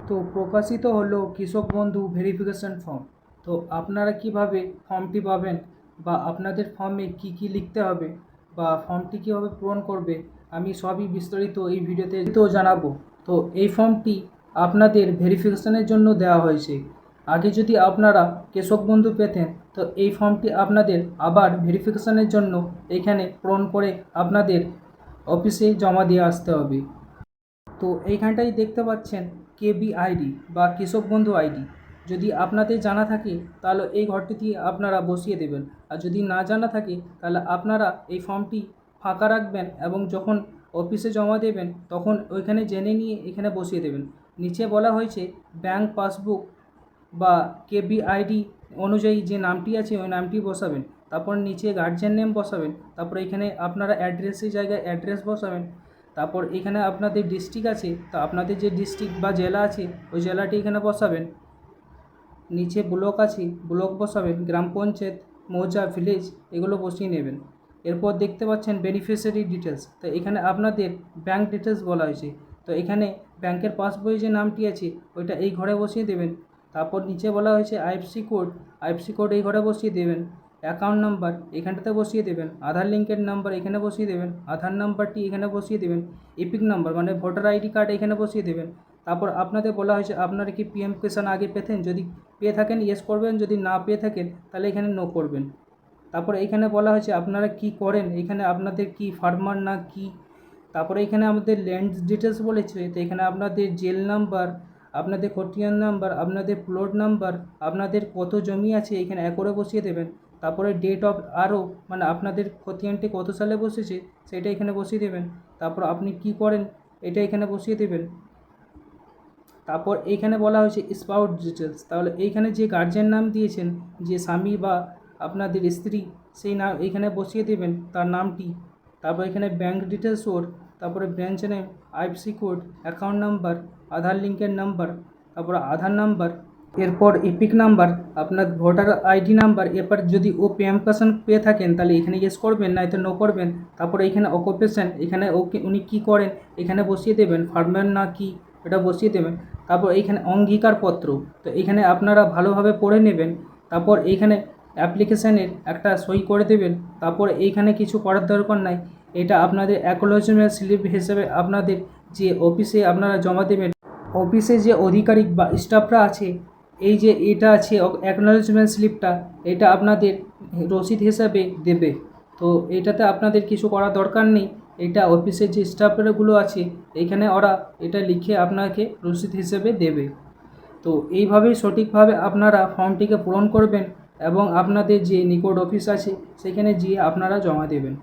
তো প্রকাশিত হলো কৃষক বন্ধু ভেরিফিকেশন ফর্ম। তো আপনারা কিভাবে ফর্মটি পাবেন বা আপনাদের ফর্মে কি কি লিখতে হবে বা ফর্মটি কীভাবে পূরণ করবে আমি সবই বিস্তারিত এই ভিডিওতে তো জানাবো। তো এই ফর্মটি আপনাদের ভেরিফিকেশনের জন্য দেওয়া হয়েছে। আগে যদি আপনারা কৃষক বন্ধু পেতেন তো এই ফর্মটি আপনাদের আবার ভেরিফিকেশনের জন্য এখানে পূরণ করে আপনাদের অফিসে জমা দিয়ে আসতে হবে। তো এইখানটাই দেখতে পাচ্ছেন কেবি আইডি বা কৃষক বন্ধু আইডি। যদি আপনাদের জানা থাকে তাহলে এই ঘরটিতে আপনারা বসিয়ে দেবেন, আর যদি না জানা থাকে তাহলে আপনারা এই ফর্মটি ফাঁকা রাখবেন এবং যখন অফিসে জমা দেবেন তখন ওইখানে জেনে নিয়ে এখানে বসিয়ে দেবেন। নিচে বলা হয়েছে ব্যাংক পাসবুক বা কেবি আইডি অনুযায়ী যে নামটি আছে ওই নামটি বসাবেন, তারপর নিচে গার্জিয়ান নেম বসাবেন, তারপর এখানে আপনারা অ্যাড্রেসের জায়গায় অ্যাড্রেস বসাবেন, তারপর এখানে আপনাদের ডিস্ট্রিক্ট আছে তো আপনাদের যে ডিস্ট্রিক্ট বা জেলা আছে ওই জেলাটি এখানে বসাবেন। নিচে ব্লক আছে ব্লক বসাবেন, গ্রাম পঞ্চায়েত, মৌজা, ভিলেজ এগুলো বসিয়ে নেবেন। এরপর দেখতে পাচ্ছেন বেনিফিশিয়ারি ডিটেলস, তো এখানে আপনাদের ব্যাংক ডিটেলস বলা হয়েছে, তো এখানে ব্যাংকের পাসবইয়ে যে নামটি আছে ওইটা এই ঘরে বসিয়ে দেবেন। তারপর নিচে বলা হয়েছে আইএফসি কোড এই ঘরে বসিয়ে দেবেন। অ্যাকাউন্ট নাম্বার এখানটাতে বসিয়ে দেবেন। আধার লিঙ্কের নাম্বার এখানে বসিয়ে দেবেন, আধার নাম্বারটি এখানে বসিয়ে দেবেন। এপিক নাম্বার মানে ভোটার আইডি কার্ড এখানে বসিয়ে দেবেন। তারপর আপনাদের বলা হয়েছে আপনারা কি পিএম কিষাণ আগে পেতেন, যদি পেয়ে থাকেন ইয়েস করবেন, যদি না পেয়ে থাকেন তাহলে এখানে নো করবেন। তারপরে এখানে বলা হয়েছে আপনারা কি করেন, এখানে আপনাদের কি ফার্মার না কি। তারপরে এখানে আমাদের ল্যান্ড ডিটেলস বলেছে, তো এখানে আপনাদের জেল নাম্বার, আপনাদের খতিয়ান নাম্বার, আপনাদের প্লট নাম্বার, আপনাদের কত জমি আছে এখানে একরে বসিয়ে দেবেন। তারপরে ডেট অফ আরও মানে আপনাদের খতিয়ানটি কত সালে বসেছে সেটা এখানে বসিয়ে দেবেন। তারপর আপনি কি করেন এটা এখানে বসিয়ে দেবেন। তারপর এইখানে বলা হয়েছে স্পাউট ডিটেলস, তাহলে এইখানে যে গার্জিয়ান নাম দিয়েছেন, যে স্বামী বা আপনাদের স্ত্রী, সেই নাম এইখানে বসিয়ে দেবেন তার নামটি। তারপর এখানে ব্যাংক ডিটেলস ওর, তারপরে branch name, IFSC code, account number, Aadhaar লিঙ্কের নাম্বার, তারপর আধার নাম্বার, এরপর এপিক নাম্বার, আপনার ভোটার আইডি নাম্বার। এরপর যদি ও পিএম কিষাণ পেয়ে থাকেন তাহলে এখানে ইয়েস করবেন, না তো নো করবেন। তারপরে এখানে অকুপেশন, এখানে ওকে উনি কী করেন এখানে বসিয়ে দেবেন, ফার্মার না কি এটা বসিয়ে দেবেন। তারপর এইখানে অঙ্গীকারপত্র, তো এইখানে আপনারা ভালোভাবে পড়ে নেবেন। তারপর এইখানে অ্যাপ্লিকেশানের একটা সই করে দেবেন। তারপর এইখানে কিছু করার দরকার নাই, এটা আপনাদের অ্যাকনোলেজমেন্ট স্লিপ হিসেবে আপনাদের যে অফিসে আপনারা জমা দেবেন, অফিসে যে আধিকারিক বা স্টাফরা আছে এই যে এটা আছে অ্যাকনোলেজমেন্ট স্লিপটা, এটা আপনাদের রসিদ হিসাবে দেবে। তো এটাতে আপনাদের কিছু করার দরকার নেই, এটা অফিসের যে স্টাফগুলো আছে এইখানে ওরা এটা লিখে আপনাকে রসিদ হিসেবে দেবে। তো এইভাবেই সঠিকভাবে আপনারা ফর্মটিকে পূরণ করবেন এবং আপনাদের যে নিকট অফিস আছে সেখানে গিয়ে আপনারা জমা দেবেন।